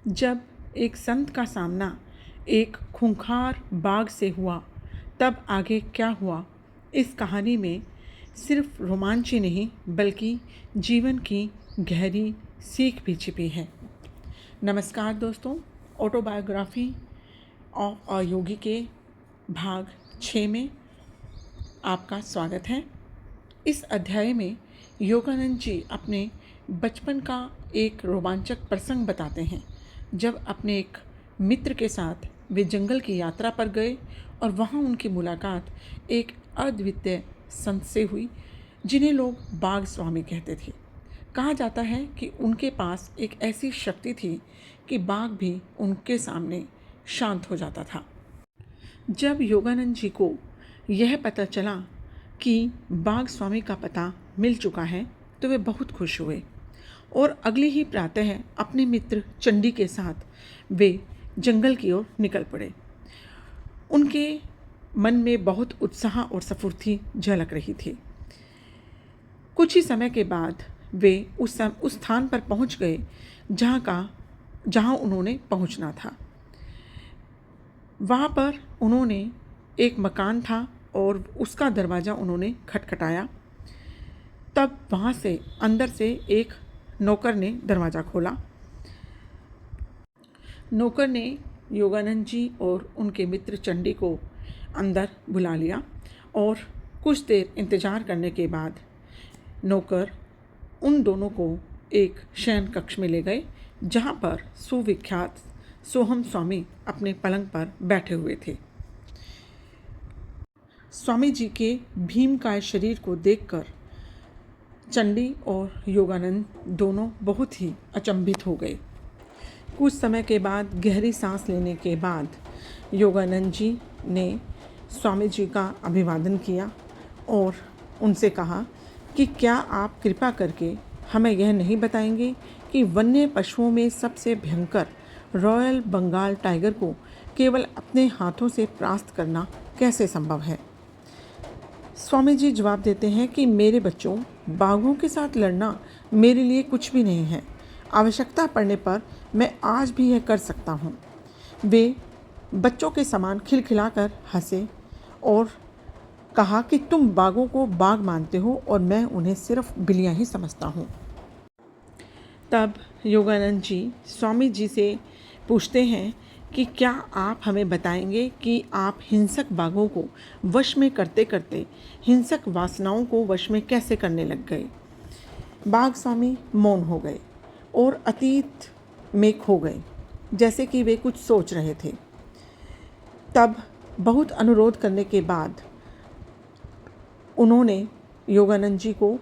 जब एक संत का सामना एक खूंखार बाघ से हुआ, तब आगे क्या हुआ। इस कहानी में सिर्फ रोमांच ही नहीं बल्कि जीवन की गहरी सीख भी छिपी है। नमस्कार दोस्तों, ऑटोबायोग्राफी ऑफ अ योगी के भाग 6 में आपका स्वागत है। इस अध्याय में योगानंद जी अपने बचपन का एक रोमांचक प्रसंग बताते हैं, जब अपने एक मित्र के साथ वे जंगल की यात्रा पर गए और वहाँ उनकी मुलाकात एक अद्वितीय संत से हुई, जिन्हें लोग बाघ स्वामी कहते थे। कहा जाता है कि उनके पास एक ऐसी शक्ति थी कि बाघ भी उनके सामने शांत हो जाता था। जब योगानंद जी को यह पता चला कि बाघ स्वामी का पता मिल चुका है, तो वे बहुत खुश हुए और अगले ही प्रातः अपने मित्र चंडी के साथ वे जंगल की ओर निकल पड़े। उनके मन में बहुत उत्साह और स्फूर्ति झलक रही थी। कुछ ही समय के बाद वे उस स्थान पर पहुंच गए जहां उन्होंने पहुंचना था। वहाँ पर उन्होंने एक मकान था और उसका दरवाज़ा उन्होंने खटखटाया। तब वहाँ से अंदर से एक नौकर ने दरवाज़ा खोला। नौकर ने योगानंद जी और उनके मित्र चंडी को अंदर बुला लिया और कुछ देर इंतज़ार करने के बाद नौकर उन दोनों को एक शयन कक्ष में ले गए, जहाँ पर सुविख्यात सोहम स्वामी अपने पलंग पर बैठे हुए थे। स्वामी जी के भीमकाय शरीर को देखकर चंडी और योगानंद दोनों बहुत ही अचंभित हो गए। कुछ समय के बाद गहरी सांस लेने के बाद योगानंद जी ने स्वामी जी का अभिवादन किया और उनसे कहा कि क्या आप कृपा करके हमें यह नहीं बताएंगे कि वन्य पशुओं में सबसे भयंकर रॉयल बंगाल टाइगर को केवल अपने हाथों से परास्त करना कैसे संभव है। स्वामी जी जवाब देते हैं कि मेरे बच्चों, बाघों के साथ लड़ना मेरे लिए कुछ भी नहीं है। आवश्यकता पड़ने पर मैं आज भी यह कर सकता हूँ। वे बच्चों के समान खिलखिलाकर हंसे और कहा कि तुम बाघों को बाघ मानते हो और मैं उन्हें सिर्फ बिल्लियाँ ही समझता हूँ। तब योगानंद जी स्वामी जी से पूछते हैं कि क्या आप हमें बताएंगे कि आप हिंसक बाघों को वश में करते करते हिंसक वासनाओं को वश में कैसे करने लग गए। बाघ स्वामी मौन हो गए और अतीत में खो गए, जैसे कि वे कुछ सोच रहे थे। तब बहुत अनुरोध करने के बाद उन्होंने योगानंद जी को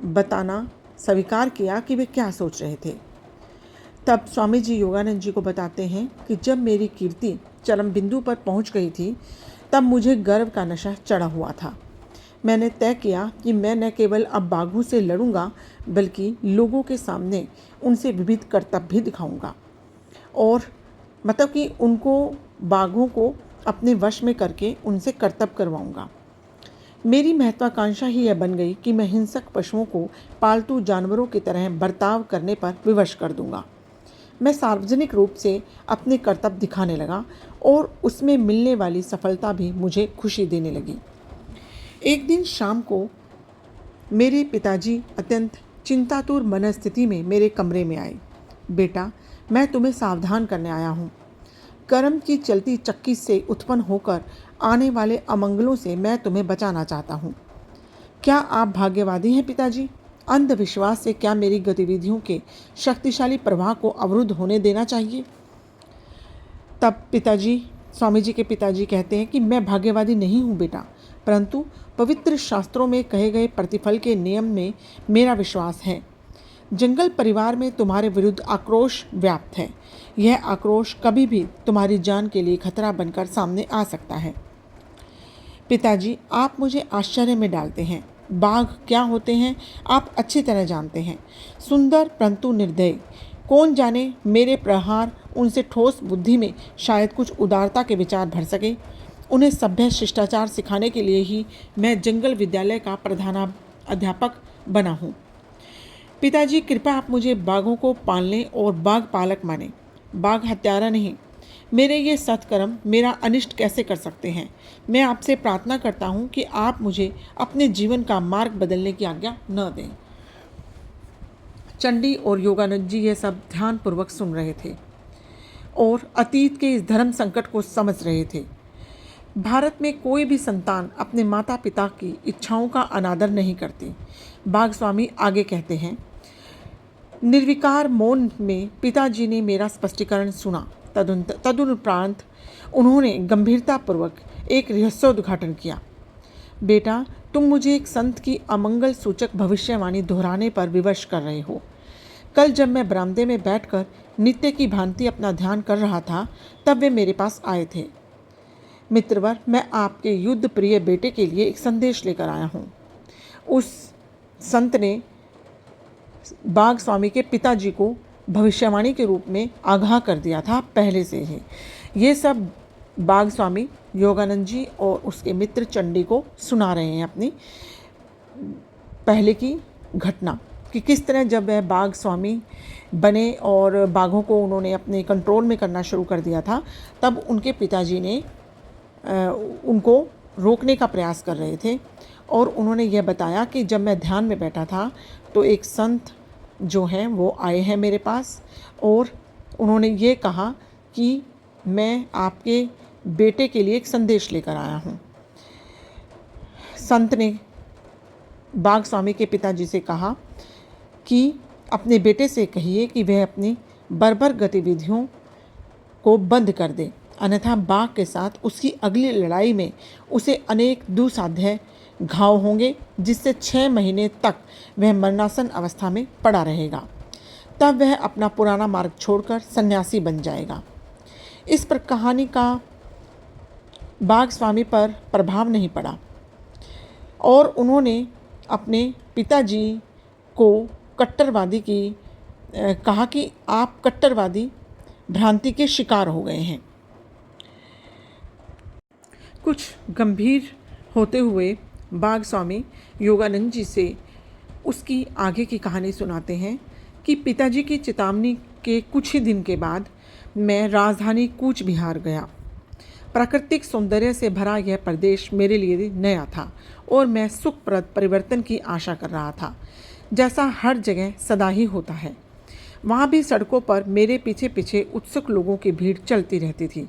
बताना स्वीकार किया कि वे क्या सोच रहे थे। तब स्वामी जी योगानंद जी को बताते हैं कि जब मेरी कीर्ति चरम बिंदु पर पहुंच गई थी, तब मुझे गर्व का नशा चढ़ा हुआ था। मैंने तय किया कि मैं न केवल अब बाघों से लड़ूंगा बल्कि लोगों के सामने उनसे विविध कर्तव्य भी दिखाऊंगा और मतलब कि उनको बाघों को अपने वश में करके उनसे कर्तव्य करवाऊंगा। मेरी महत्वाकांक्षा ही यह बन गई कि मैं हिंसक पशुओं को पालतू जानवरों की तरह बर्ताव करने पर विवश कर दूंगा। मैं सार्वजनिक रूप से अपने कर्तव्य दिखाने लगा और उसमें मिलने वाली सफलता भी मुझे खुशी देने लगी। एक दिन शाम को मेरे पिताजी अत्यंत चिंतातुर मनस्थिति में मेरे कमरे में आए। बेटा, मैं तुम्हें सावधान करने आया हूँ। कर्म की चलती चक्की से उत्पन्न होकर आने वाले अमंगलों से मैं तुम्हें बचाना चाहता हूँ। क्या आप भाग्यवादी हैं पिताजी? अंधविश्वास से क्या मेरी गतिविधियों के शक्तिशाली प्रवाह को अवरुद्ध होने देना चाहिए? तब स्वामी जी के पिताजी कहते हैं कि मैं भाग्यवादी नहीं हूँ बेटा, परंतु पवित्र शास्त्रों में कहे गए प्रतिफल के नियम में मेरा विश्वास है। जंगल परिवार में तुम्हारे विरुद्ध आक्रोश व्याप्त है। यह आक्रोश कभी भी तुम्हारी जान के लिए खतरा बनकर सामने आ सकता है। पिताजी, आप मुझे आश्चर्य में डालते हैं। बाघ क्या होते हैं आप अच्छी तरह जानते हैं। सुंदर परंतु निर्दयी। कौन जाने मेरे प्रहार उनसे ठोस बुद्धि में शायद कुछ उदारता के विचार भर सके। उन्हें सभ्य शिष्टाचार सिखाने के लिए ही मैं जंगल विद्यालय का प्रधानाध्यापक बना हूँ। पिताजी, कृपया आप मुझे बाघों को पालने और बाघ पालक माने, बाघ हत्यारा नहीं। मेरे ये सत्कर्म मेरा अनिष्ट कैसे कर सकते हैं? मैं आपसे प्रार्थना करता हूँ कि आप मुझे अपने जीवन का मार्ग बदलने की आज्ञा न दें। चंडी और योगानंद जी ये सब ध्यानपूर्वक सुन रहे थे और अतीत के इस धर्म संकट को समझ रहे थे। भारत में कोई भी संतान अपने माता पिता की इच्छाओं का अनादर नहीं करती। बाघ स्वामी आगे कहते हैं, निर्विकार मौन में पिताजी ने मेरा स्पष्टीकरण सुना। तदुपरांत उन्होंने गंभीरतापूर्वक एक रहस्योद्घाटन किया। बेटा, तुम मुझे एक संत की अमंगल सूचक भविष्यवाणी दोहराने पर विवश कर रहे हो। कल जब मैं बरामदे में बैठकर नित्य की भांति अपना ध्यान कर रहा था, तब वे मेरे पास आए थे। मित्रवर, मैं आपके युद्ध प्रिय बेटे के लिए एक संदेश लेकर आया हूँ। उस संत ने बाघ स्वामी के पिताजी को भविष्यवाणी के रूप में आगाह कर दिया था पहले से ही। ये सब बाघ स्वामी योगानंद जी और उसके मित्र चंडी को सुना रहे हैं अपनी पहले की घटना, कि किस तरह जब वह बाघ स्वामी बने और बाघों को उन्होंने अपने कंट्रोल में करना शुरू कर दिया था, तब उनके पिताजी ने उनको रोकने का प्रयास कर रहे थे। और उन्होंने यह बताया कि जब मैं ध्यान में बैठा था तो एक संत जो हैं वो आए हैं मेरे पास और उन्होंने ये कहा कि मैं आपके बेटे के लिए एक संदेश लेकर आया हूँ। संत ने बाघ स्वामी के पिताजी से कहा कि अपने बेटे से कहिए कि वह अपनी बर्बर गतिविधियों को बंद कर दे, अन्यथा बाघ के साथ उसकी अगली लड़ाई में उसे अनेक दुस्साध्य घाव होंगे, जिससे 6 महीने तक वह मरणासन अवस्था में पड़ा रहेगा। तब वह अपना पुराना मार्ग छोड़कर सन्यासी बन जाएगा। इस पर कहानी का बाघ स्वामी पर प्रभाव नहीं पड़ा और उन्होंने अपने पिताजी को कट्टरवादी की कहा कि आप कट्टरवादी भ्रांति के शिकार हो गए हैं। कुछ गंभीर होते हुए बाघ स्वामी योगानंद जी से उसकी आगे की कहानी सुनाते हैं कि पिताजी की चेतावनी के कुछ ही दिन के बाद मैं राजधानी कूच बिहार गया। प्राकृतिक सौंदर्य से भरा यह प्रदेश मेरे लिए नया था और मैं सुखप्रद परिवर्तन की आशा कर रहा था, जैसा हर जगह सदा ही होता है। वहाँ भी सड़कों पर मेरे पीछे पीछे उत्सुक लोगों की भीड़ चलती रहती थी।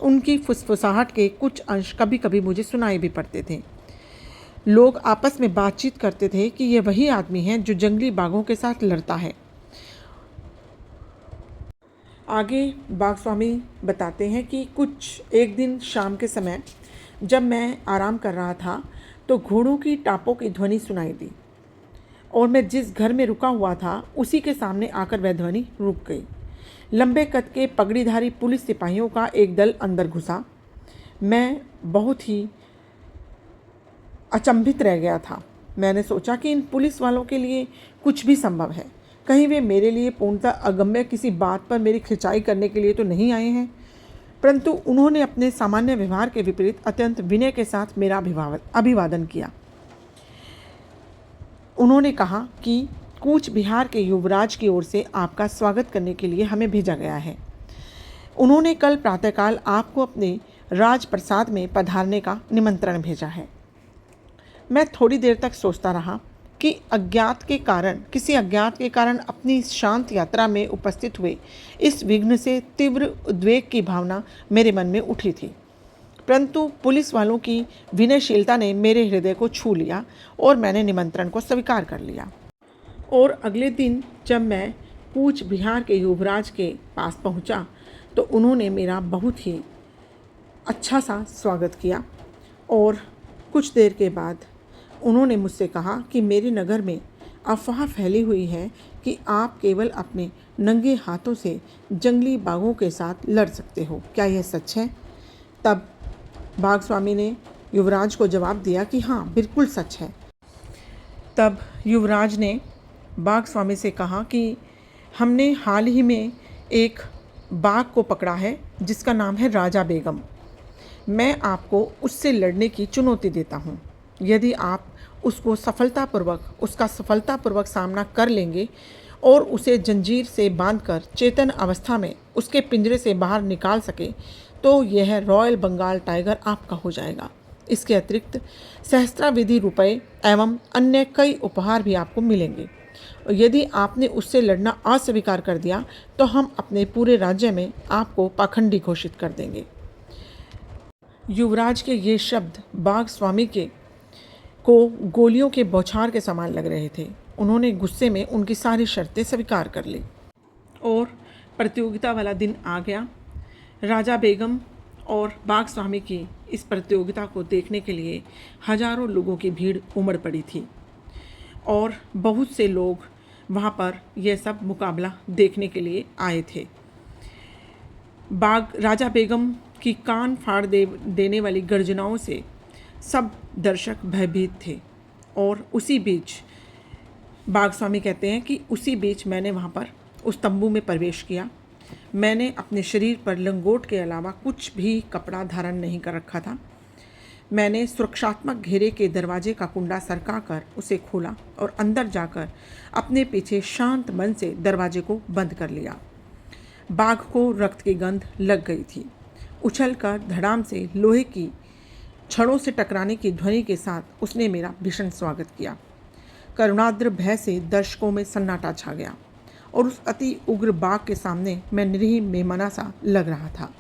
उनकी फुसफुसाहट के कुछ अंश कभी कभी मुझे सुनाई भी पड़ते थे। लोग आपस में बातचीत करते थे कि यह वही आदमी है जो जंगली बाघों के साथ लड़ता है। आगे बाघ स्वामी बताते हैं कि एक दिन शाम के समय जब मैं आराम कर रहा था तो घोड़ों की टापों की ध्वनि सुनाई दी और मैं जिस घर में रुका हुआ था उसी के सामने आकर वह ध्वनि रुक गई। लंबे कद के पगड़ीधारी पुलिस सिपाहियों का एक दल अंदर घुसा। मैं बहुत ही अचंभित रह गया था। मैंने सोचा कि इन पुलिस वालों के लिए कुछ भी संभव है। कहीं वे मेरे लिए पूर्णतः अगम्य किसी बात पर मेरी खिंचाई करने के लिए तो नहीं आए हैं। परंतु उन्होंने अपने सामान्य व्यवहार के विपरीत अत्यंत विनय के साथ मेरा अभिवादन किया। उन्होंने कहा कि कूच बिहार के युवराज की ओर से आपका स्वागत करने के लिए हमें भेजा गया है। उन्होंने कल प्रातःकाल आपको अपने राजप्रसाद में पधारने का निमंत्रण भेजा है। मैं थोड़ी देर तक सोचता रहा कि किसी अज्ञात के कारण अपनी शांत यात्रा में उपस्थित हुए इस विघ्न से तीव्र उद्वेग की भावना मेरे मन में उठी थी। परंतु पुलिस वालों की विनयशीलता ने मेरे हृदय को छू लिया और मैंने निमंत्रण को स्वीकार कर लिया। और अगले दिन जब मैं कूच बिहार के युवराज के पास पहुंचा तो उन्होंने मेरा बहुत ही अच्छा सा स्वागत किया और कुछ देर के बाद उन्होंने मुझसे कहा कि मेरे नगर में अफवाह फैली हुई है कि आप केवल अपने नंगे हाथों से जंगली बाघों के साथ लड़ सकते हो। क्या यह सच है? तब बाघ स्वामी ने युवराज को जवाब दिया कि हाँ, बिल्कुल सच है। तब युवराज ने बाघ स्वामी से कहा कि हमने हाल ही में एक बाघ को पकड़ा है जिसका नाम है राजा बेगम। मैं आपको उससे लड़ने की चुनौती देता हूँ। यदि आप उसका सफलतापूर्वक सामना कर लेंगे और उसे जंजीर से बांधकर चेतन अवस्था में उसके पिंजरे से बाहर निकाल सके तो यह रॉयल बंगाल टाइगर आपका हो जाएगा। इसके अतिरिक्त सहस्त्रावधि रुपए एवं अन्य कई उपहार भी आपको मिलेंगे। और यदि आपने उससे लड़ना अस्वीकार कर दिया तो हम अपने पूरे राज्य में आपको पाखंडी घोषित कर देंगे। युवराज के ये शब्द बाघ स्वामी को गोलियों के बौछार के समान लग रहे थे। उन्होंने गुस्से में उनकी सारी शर्तें स्वीकार कर ली और प्रतियोगिता वाला दिन आ गया। राजा बेगम और बाघ स्वामी की इस प्रतियोगिता को देखने के लिए हजारों लोगों की भीड़ उमड़ पड़ी थी और बहुत से लोग वहाँ पर यह सब मुकाबला देखने के लिए आए थे। राजा बेगम की कान फाड़ देने वाली गर्जनाओं से सब दर्शक भयभीत थे और उसी बीच बाघ स्वामी कहते हैं कि उसी बीच मैंने वहाँ पर उस तंबू में प्रवेश किया। मैंने अपने शरीर पर लंगोट के अलावा कुछ भी कपड़ा धारण नहीं कर रखा था। मैंने सुरक्षात्मक घेरे के दरवाजे का कुंडा सरकाकर उसे खोला और अंदर जाकर अपने पीछे शांत मन से दरवाजे को बंद कर लिया। बाघ को रक्त की गंध लग गई थी। उछलकर धड़ाम से लोहे की छड़ों से टकराने की ध्वनि के साथ उसने मेरा भीषण स्वागत किया। करुणाद्र भय से दर्शकों में सन्नाटा छा गया और उस अति उग्र बाघ के सामने मैं निरीह मेमना सा लग रहा था।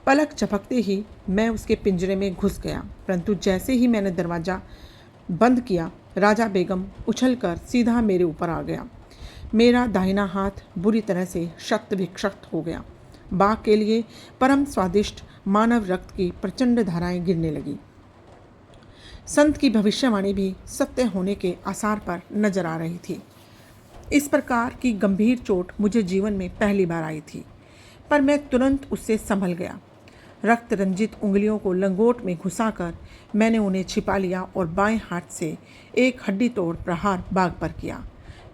पलक झपकते ही मैं उसके पिंजरे में घुस गया, परंतु जैसे ही मैंने दरवाज़ा बंद किया राजा बेगम उछलकर सीधा मेरे ऊपर आ गया। मेरा दाहिना हाथ बुरी तरह से शक्त विक्षत हो गया। बाघ के लिए परम स्वादिष्ट मानव रक्त की प्रचंड धाराएं गिरने लगी। संत की भविष्यवाणी भी सत्य होने के आसार पर नजर आ रही थी। इस प्रकार की गंभीर चोट मुझे जीवन में पहली बार आई थी, पर मैं तुरंत उससे संभल गया। रक्त रंजित उंगलियों को लंगोट में घुसाकर मैंने उन्हें छिपा लिया और बाएं हाथ से एक हड्डी तोड़ प्रहार बाघ पर किया।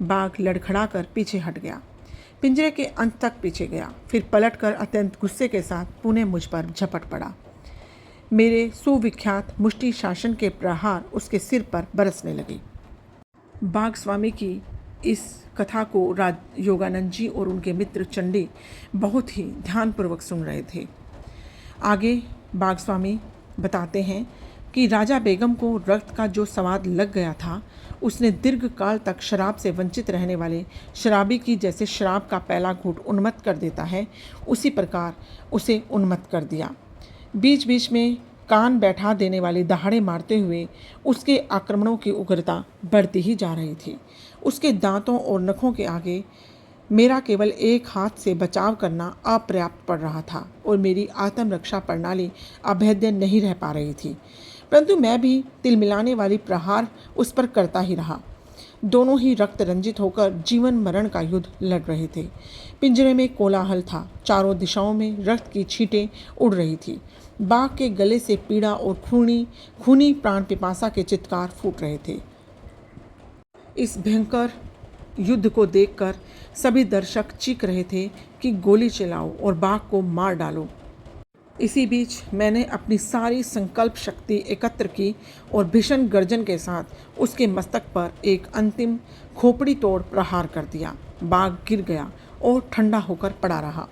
बाघ लड़खड़ाकर पीछे हट गया, पिंजरे के अंत तक पीछे गया, फिर पलटकर अत्यंत गुस्से के साथ पुनः मुझ पर झपट पड़ा। मेरे सुविख्यात मुष्टि शासन के प्रहार उसके सिर पर बरसने लगे। बाघ स्वामी की इस कथा को योगानंद जी और उनके मित्र चंडी बहुत ही ध्यानपूर्वक सुन रहे थे। आगे बाघ स्वामी बताते हैं कि राजा बेगम को रक्त का जो स्वाद लग गया था उसने दीर्घ काल तक शराब से वंचित रहने वाले शराबी की जैसे शराब का पहला घूंट उन्मत्त कर देता है उसी प्रकार उसे उन्मत्त कर दिया। बीच बीच में कान बैठा देने वाली दहाड़े मारते हुए उसके आक्रमणों की उग्रता बढ़ती ही जा रही थी। उसके दांतों और नखों के आगे मेरा केवल एक हाथ से बचाव करना अपर्याप्त पड़ रहा था और मेरी आत्मरक्षा प्रणाली अभेद्य नहीं रह पा रही थी, परंतु मैं भी तिलमिलाने वाली प्रहार उस पर करता ही रहा। दोनों ही रक्त रंजित होकर जीवन मरण का युद्ध लड़ रहे थे। पिंजरे में कोलाहल था, चारों दिशाओं में रक्त की छींटें उड़ रही थी। बाघ के गले से पीड़ा और खूनी प्राण पिपासा के चित्कार फूट रहे थे। इस भयंकर युद्ध को देखकर सभी दर्शक चीख रहे थे कि गोली चलाओ और बाघ को मार डालो। इसी बीच मैंने अपनी सारी संकल्प शक्ति एकत्र की और भीषण गर्जन के साथ उसके मस्तक पर एक अंतिम खोपड़ी तोड़ प्रहार कर दिया। बाघ गिर गया और ठंडा होकर पड़ा रहा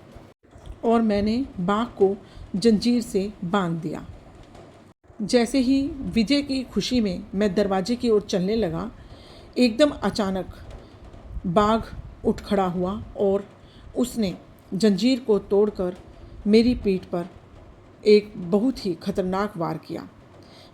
और मैंने बाघ को जंजीर से बांध दिया। जैसे ही विजय की खुशी में मैं दरवाजे की ओर चलने लगा, एकदम अचानक बाघ उठ खड़ा हुआ और उसने जंजीर को तोड़कर मेरी पीठ पर एक बहुत ही खतरनाक वार किया।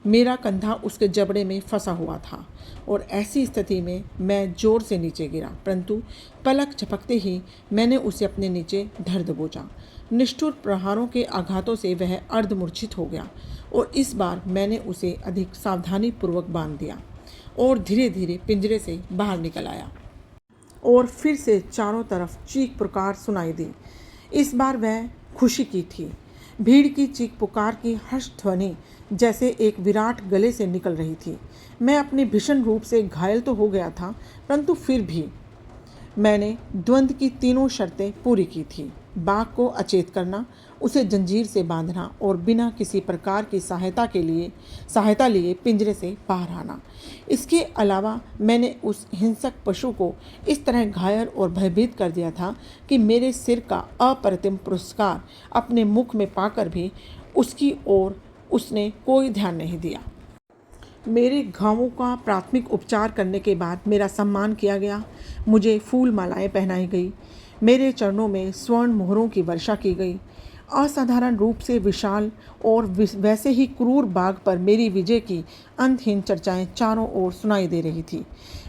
मेरा कंधा उसके जबड़े में फंसा हुआ था और ऐसी स्थिति में मैं जोर से नीचे गिरा, परंतु पलक झपकते ही मैंने उसे अपने नीचे धर दबोचा। निष्ठुर प्रहारों के आघातों से वह अर्धमूर्छित हो गया और इस बार मैंने उसे अधिक सावधानी पूर्वक बांध दिया और धीरे धीरे पिंजरे से बाहर निकल आया और फिर से चारों तरफ चीख पुकार सुनाई दी। इस बार वह खुशी की थी। भीड़ की चीख पुकार की हर्ष ध्वनि जैसे एक विराट गले से निकल रही थी। मैं अपने भीषण रूप से घायल तो हो गया था, परंतु फिर भी मैंने द्वंद्व की तीनों शर्तें पूरी की थी। बाघ को अचेत करना, उसे जंजीर से बांधना और बिना किसी प्रकार की सहायता लिए पिंजरे से बाहर आना। इसके अलावा मैंने उस हिंसक पशु को इस तरह घायल और भयभीत कर दिया था कि मेरे सिर का अप्रतिम पुरस्कार अपने मुख में पाकर भी उसकी ओर उसने कोई ध्यान नहीं दिया। मेरे घावों का प्राथमिक उपचार करने के बाद मेरा सम्मान किया गया। मुझे फूल मालाएं पहनाई गई। मेरे चरणों में स्वर्ण मोहरों की वर्षा की गई। असाधारण रूप से विशाल और वैसे ही क्रूर बाघ पर मेरी विजय की अंतहीन चर्चाएं चारों ओर सुनाई दे रही थी।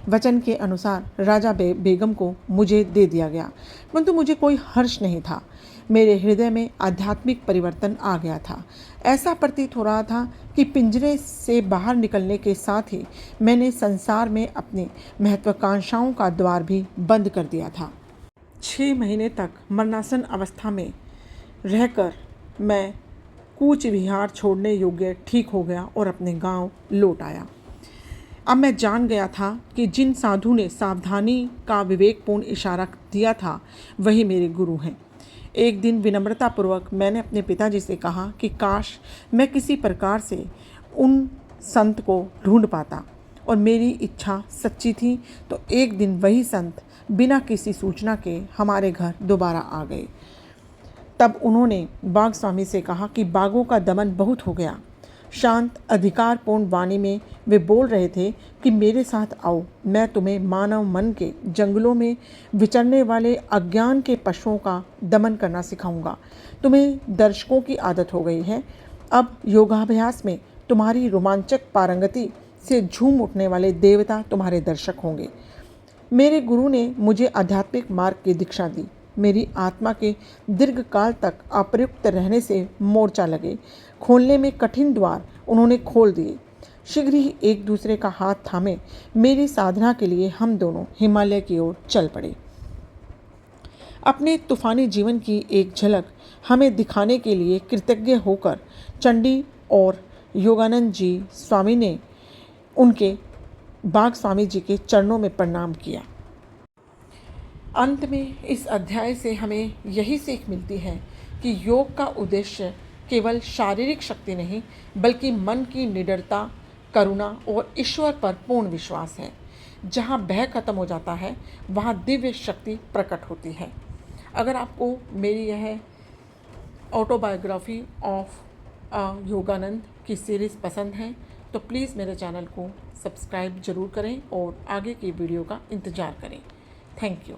वचन के अनुसार राजा बेगम को मुझे दे दिया गया, परंतु मुझे कोई हर्ष नहीं था। मेरे हृदय में आध्यात्मिक परिवर्तन आ गया था। ऐसा प्रतीत हो रहा था कि पिंजरे से बाहर निकलने के साथ ही मैंने संसार में अपनी महत्वाकांक्षाओं का द्वार भी बंद कर दिया था। 6 महीने तक मरणासन अवस्था में रहकर मैं कूच विहार छोड़ने योग्य ठीक हो गया और अपने गांव लौट आया। अब मैं जान गया था कि जिन साधु ने सावधानी का विवेकपूर्ण इशारा दिया था वही मेरे गुरु हैं। एक दिन विनम्रतापूर्वक मैंने अपने पिताजी से कहा कि काश मैं किसी प्रकार से उन संत को ढूंढ पाता, और मेरी इच्छा सच्ची थी तो एक दिन वही संत बिना किसी सूचना के हमारे घर दोबारा आ गए। तब उन्होंने बाघ स्वामी से कहा कि बाघों का दमन बहुत हो गया। शांत अधिकारपूर्ण वाणी में वे बोल रहे थे कि मेरे साथ आओ, मैं तुम्हें मानव मन के जंगलों में विचरने वाले अज्ञान के पशुओं का दमन करना सिखाऊंगा। तुम्हें दर्शकों की आदत हो गई है। अब योगाभ्यास में तुम्हारी रोमांचक पारंगति से झूम उठने वाले देवता तुम्हारे दर्शक होंगे। मेरे गुरु ने मुझे आध्यात्मिक मार्ग की दीक्षा दी। मेरी आत्मा के दीर्घ काल तक अप्रयुक्त रहने से मोर्चा लगे खोलने में कठिन द्वार उन्होंने खोल दिए। शीघ्र ही एक दूसरे का हाथ थामे मेरी साधना के लिए हम दोनों हिमालय की ओर चल पड़े। अपने तूफानी जीवन की एक झलक हमें दिखाने के लिए कृतज्ञ होकर चंडी और योगानंद जी स्वामी ने उनके बाघ स्वामी जी के चरणों में प्रणाम किया। अंत में इस अध्याय से हमें यही सीख मिलती है कि योग का उद्देश्य केवल शारीरिक शक्ति नहीं, बल्कि मन की निडरता, करुणा और ईश्वर पर पूर्ण विश्वास है। जहाँ भय खत्म हो जाता है वहाँ दिव्य शक्ति प्रकट होती है। अगर आपको मेरी यह ऑटोबायोग्राफी ऑफ योगानंद की सीरीज़ पसंद है तो प्लीज़ मेरे चैनल को सब्सक्राइब ज़रूर करें और आगे की वीडियो का इंतज़ार करें। Thank you.